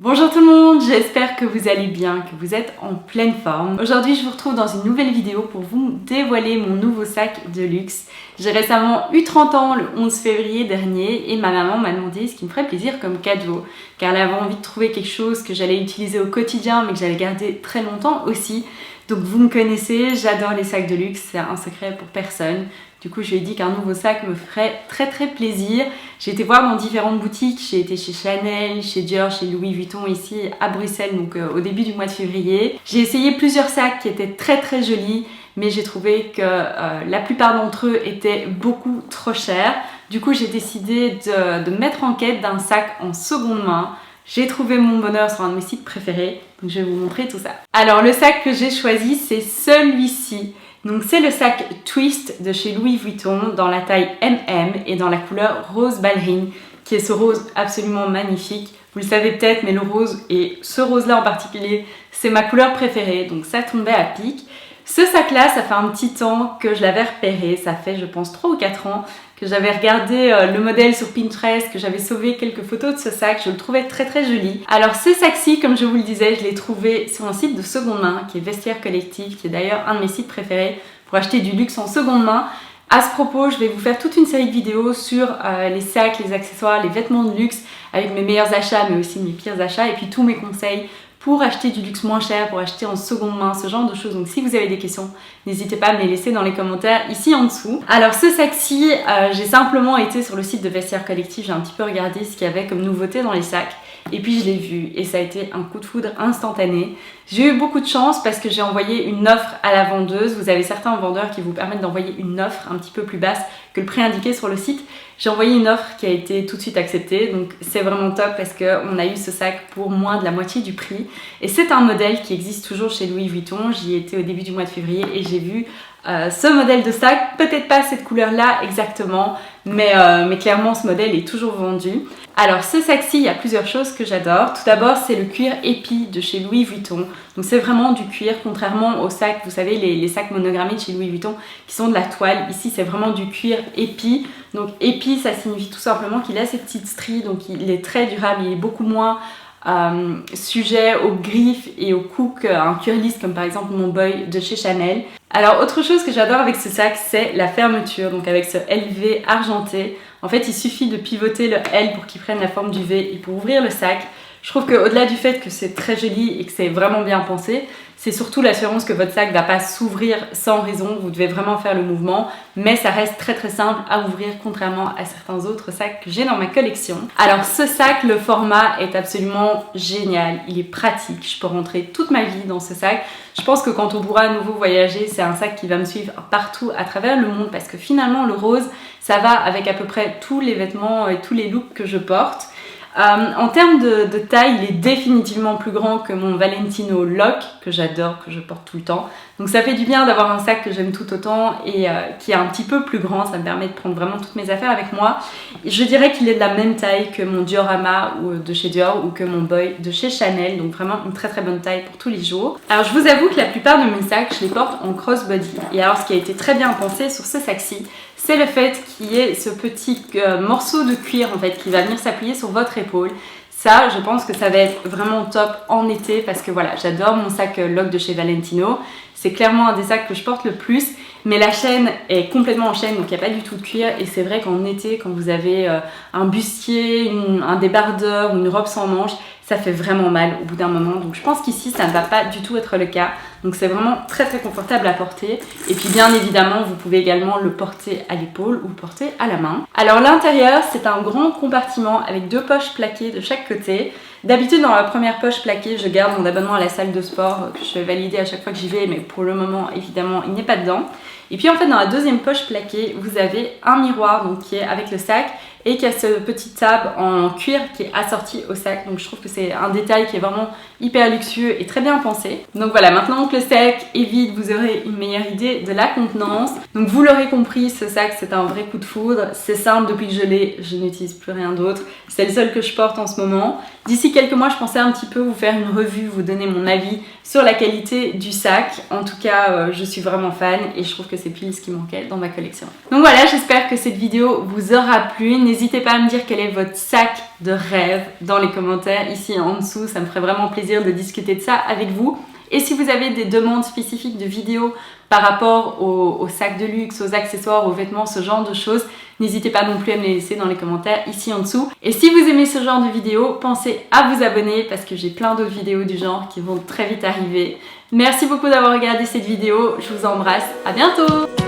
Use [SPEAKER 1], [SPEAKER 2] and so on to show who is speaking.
[SPEAKER 1] Bonjour tout le monde, j'espère que vous allez bien, que vous êtes en pleine forme. Aujourd'hui je vous retrouve dans une nouvelle vidéo pour vous dévoiler mon nouveau sac de luxe. J'ai récemment eu 30 ans le 11 février dernier et ma maman m'a demandé ce qui me ferait plaisir comme cadeau, car elle avait envie de trouver quelque chose que j'allais utiliser au quotidien mais que j'allais garder très longtemps aussi. Donc vous me connaissez, j'adore les sacs de luxe, c'est un secret pour personne. Du coup, je lui ai dit qu'un nouveau sac me ferait très plaisir. J'ai été voir dans différentes boutiques. J'ai été chez Chanel, chez Dior, chez Louis Vuitton ici à Bruxelles, donc au début du mois de février. J'ai essayé plusieurs sacs qui étaient très jolis, mais j'ai trouvé que la plupart d'entre eux étaient beaucoup trop chers. Du coup, j'ai décidé de me mettre en quête d'un sac en seconde main. J'ai trouvé mon bonheur sur un de mes sites préférés, donc je vais vous montrer tout ça. Alors, le sac que j'ai choisi, c'est celui-ci. Donc c'est le sac Twist de chez Louis Vuitton dans la taille MM et dans la couleur rose ballerine, qui est ce rose absolument magnifique. Vous le savez peut-être, mais le rose, et ce rose-là en particulier, c'est ma couleur préférée, donc ça tombait à pic. Ce sac-là, ça fait un petit temps que je l'avais repéré, ça fait je pense 3 ou 4 ans que j'avais regardé le modèle sur Pinterest, que j'avais sauvé quelques photos de ce sac, je le trouvais très joli. Alors ce sac-ci, comme je vous le disais, je l'ai trouvé sur un site de seconde main, qui est Vestiaire Collective, qui est d'ailleurs un de mes sites préférés pour acheter du luxe en seconde main. À ce propos, je vais vous faire toute une série de vidéos sur les sacs, les accessoires, les vêtements de luxe, avec mes meilleurs achats, mais aussi mes pires achats, et puis tous mes conseils pour acheter du luxe moins cher, pour acheter en seconde main, ce genre de choses. Donc si vous avez des questions, n'hésitez pas à me les laisser dans les commentaires ici en dessous. Alors ce sac-ci, j'ai simplement été sur le site de Vestiaire Collective, j'ai un petit peu regardé ce qu'il y avait comme nouveauté dans les sacs. Et puis je l'ai vu et ça a été un coup de foudre instantané. J'ai eu beaucoup de chance parce que j'ai envoyé une offre à la vendeuse. Vous avez certains vendeurs qui vous permettent d'envoyer une offre un petit peu plus basse que le prix indiqué sur le site. J'ai envoyé une offre qui a été tout de suite acceptée, donc c'est vraiment top parce qu'on a eu ce sac pour moins de la moitié du prix. Et c'est un modèle qui existe toujours chez Louis Vuitton. J'y étais au début du mois de février et j'ai vu ce modèle de sac, peut-être pas cette couleur-là exactement, mais clairement ce modèle est toujours vendu. Alors ce sac-ci, il y a plusieurs choses que j'adore. Tout d'abord, c'est le cuir épi de chez Louis Vuitton. Donc c'est vraiment du cuir, contrairement aux sacs, vous savez, les sacs monogrammés de chez Louis Vuitton qui sont de la toile. Ici, c'est vraiment du cuir épi. Donc épi, ça signifie tout simplement qu'il a ces petites stries, donc il est très durable, il est beaucoup moins sujet aux griffes et aux coups qu'un cuir lisse comme par exemple mon boy de chez Chanel. Alors autre chose que j'adore avec ce sac, c'est la fermeture, donc avec ce LV argenté. En fait, il suffit de pivoter le L pour qu'il prenne la forme du V et pour ouvrir le sac. Je trouve qu'au-delà du fait que c'est très joli et que c'est vraiment bien pensé, c'est surtout l'assurance que votre sac ne va pas s'ouvrir sans raison. Vous devez vraiment faire le mouvement, mais ça reste très simple à ouvrir, contrairement à certains autres sacs que j'ai dans ma collection. Alors ce sac, le format est absolument génial. Il est pratique. Je peux rentrer toute ma vie dans ce sac. Je pense que quand on pourra à nouveau voyager, c'est un sac qui va me suivre partout à travers le monde parce que finalement le rose, ça va avec à peu près tous les vêtements et tous les looks que je porte. En termes de taille, il est définitivement plus grand que mon Valentino Lock, que j'adore, que je porte tout le temps. Donc ça fait du bien d'avoir un sac que j'aime tout autant et qui est un petit peu plus grand, ça me permet de prendre vraiment toutes mes affaires avec moi. Et je dirais qu'il est de la même taille que mon Diorama de chez Dior ou que mon Boy de chez Chanel, donc vraiment une très bonne taille pour tous les jours. Alors je vous avoue que la plupart de mes sacs, je les porte en crossbody. Et alors ce qui a été très bien pensé sur ce sac-ci, c'est le fait qu'il y ait ce petit morceau de cuir en fait qui va venir s'appuyer sur votre épaule. Ça, je pense que ça va être vraiment top en été parce que voilà, j'adore mon sac Lock de chez Valentino. C'est clairement un des sacs que je porte le plus, mais la chaîne est complètement en chaîne, donc il n'y a pas du tout de cuir. Et c'est vrai qu'en été, quand vous avez un bustier, un débardeur ou une robe sans manches, ça fait vraiment mal au bout d'un moment. Donc je pense qu'ici, ça ne va pas du tout être le cas. Donc c'est vraiment très confortable à porter. Et puis bien évidemment, vous pouvez également le porter à l'épaule ou le porter à la main. Alors l'intérieur, c'est un grand compartiment avec 2 poches plaquées de chaque côté. D'habitude, dans la première poche plaquée, je garde mon abonnement à la salle de sport que je vais valider à chaque fois que j'y vais, mais pour le moment, évidemment, il n'est pas dedans. Et puis en fait, dans la deuxième poche plaquée, vous avez un miroir donc, qui est avec le sac et qui a ce petit tab en cuir qui est assorti au sac. Donc je trouve que c'est un détail qui est vraiment hyper luxueux et très bien pensé. Donc voilà, maintenant que le sac est vide, vous aurez une meilleure idée de la contenance. Donc vous l'aurez compris, ce sac c'est un vrai coup de foudre. C'est simple, depuis que je l'ai, je n'utilise plus rien d'autre. C'est le seul que je porte en ce moment. D'ici quelques mois, je pensais un petit peu vous faire une revue, vous donner mon avis sur la qualité du sac. En tout cas, je suis vraiment fan et je trouve que c'est pile ce qui manquait dans ma collection. Donc voilà, j'espère que cette vidéo vous aura plu. n'hésitez pas à me dire quel est votre sac de rêve dans les commentaires ici en dessous. Ça me ferait vraiment plaisir de discuter de ça avec vous. Et si vous avez des demandes spécifiques de vidéos par rapport aux sacs de luxe, aux accessoires, aux vêtements, ce genre de choses, n'hésitez pas non plus à me les laisser dans les commentaires ici en dessous. Et si vous aimez ce genre de vidéos, pensez à vous abonner parce que j'ai plein d'autres vidéos du genre qui vont très vite arriver. Merci beaucoup d'avoir regardé cette vidéo, je vous embrasse, à bientôt!